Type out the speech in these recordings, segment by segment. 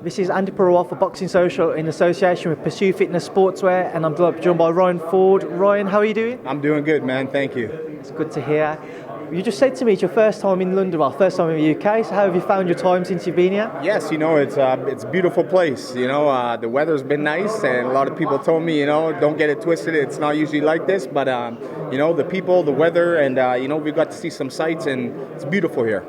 This is Andi Purewal for Boxing Social in association with Pursue Fitness Sportswear, and I'm joined by Ryan Ford. Ryan, how are you doing? I'm doing good, man. Thank you. It's good to hear. You just said to me it's your first time in London, well, first time in the UK, so how have you found your time since you've been here? Yes, it's a beautiful place. The weather's been nice, and a lot of people told me, don't get it twisted. It's not usually like this, but the people, the weather, and we got to see some sights, and it's beautiful here.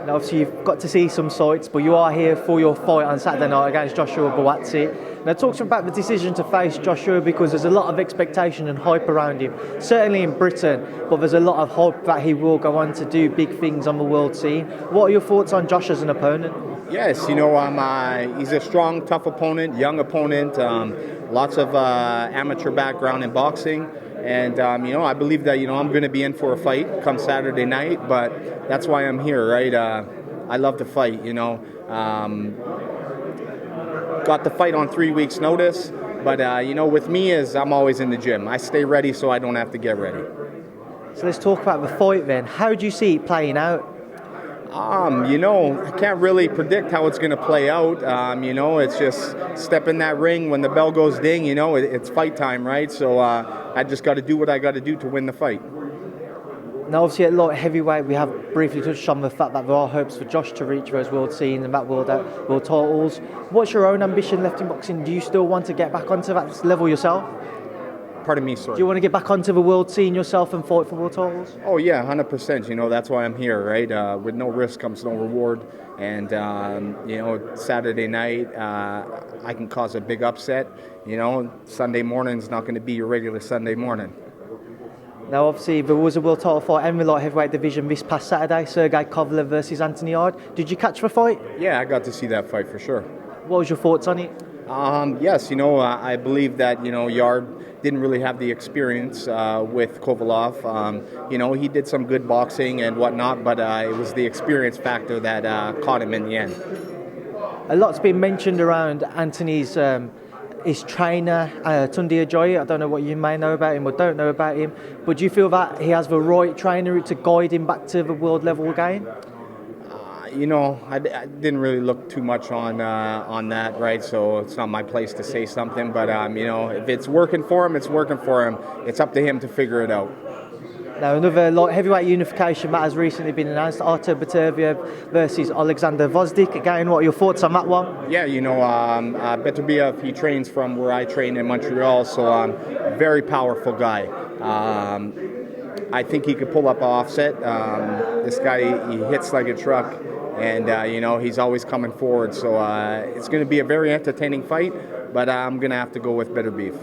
Now, obviously, you've got to see some sights, but you are here for your fight on Saturday night against Joshua Buatsi. Now, talk to me about the decision to face Joshua, because there's a lot of expectation and hype around him, certainly in Britain, but there's a lot of hope that he will go on to do big things on the world scene. What are your thoughts on Josh as an opponent? Yes, he's a strong, tough opponent, young opponent, lots of amateur background in boxing. And, I believe that, I'm going to be in for a fight come Saturday night, but that's why I'm here, right? I love to fight, Got the fight on 3 weeks' notice, but, with me I'm always in the gym. I stay ready so I don't have to get ready. So let's talk about the fight then. How do you see it playing out? I can't really predict how it's going to play out. It's just step in that ring when the bell goes ding, it's fight time, right? So I just got to do what I got to do to win the fight. Now, obviously, at light heavyweight, we have briefly touched on the fact that there are hopes for Josh to reach those world scenes and that world titles. What's your own ambition left in boxing? Do you still want to get back onto that level yourself? Pardon me, sorry. Do you want to get back onto the world scene yourself and fight for world titles? Oh yeah, 100%. That's why I'm here, right? With no risk comes no reward. And Saturday night, I can cause a big upset. Sunday morning's not going to be your regular Sunday morning. Now, obviously, there was a world title fight in the light heavyweight division this past Saturday, Kovalev-Yarde versus Andi. Did you catch the fight? Yeah, I got to see that fight for sure. What was your thoughts on it? Yes, I believe that, Yarde didn't really have the experience with Kovalev. He did some good boxing and whatnot, but it was the experience factor that caught him in the end. A lot's been mentioned around Anthony's his trainer, Tunde Ajayi. I don't know what you may know about him or don't know about him, but do you feel that he has the right trainer to guide him back to the world level again? I didn't really look too much on that, right? So it's not my place to say something. But if it's working for him, it's working for him. It's up to him to figure it out. Now, another light heavyweight unification that has recently been announced: Artur Beterbiev versus Alexander Gvozdyk. Again, what are your thoughts on that one? Yeah, Beterbiev, he trains from where I train in Montreal, so a very powerful guy. I think he could pull up an offset. This guy, he hits like a truck. And, he's always coming forward. So it's going to be a very entertaining fight, but I'm going to have to go with Beterbiev.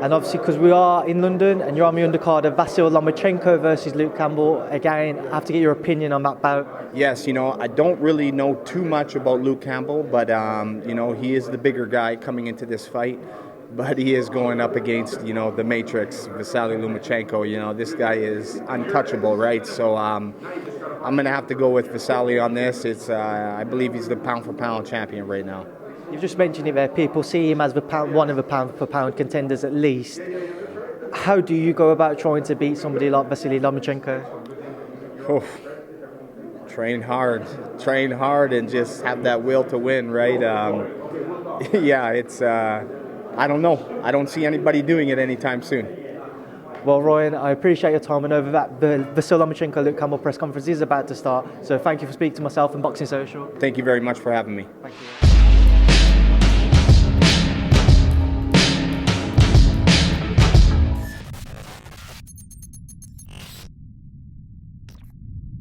And obviously, because we are in London and you're on the undercard of Loma-Campbell versus Loma-Campbell, again, I have to get your opinion on that bout. Yes, I don't really know too much about Loma-Campbell, but, he is the bigger guy coming into this fight. But he is going up against, the Matrix, Vasily Lomachenko. This guy is untouchable, right? So I'm going to have to go with Vasily on this. I believe he's the pound-for-pound champion right now. You've just mentioned it there. People see him as one of the pound-for-pound contenders at least. How do you go about trying to beat somebody like Vasily Lomachenko? Oh, train hard, and just have that will to win, right? I don't know. I don't see anybody doing it anytime soon. Well, Ryan, I appreciate your time, and over that, the Vasily Lomachenko-Loma-Campbell press conference is about to start. So thank you for speaking to myself and Boxing Social. Thank you very much for having me. Thank you.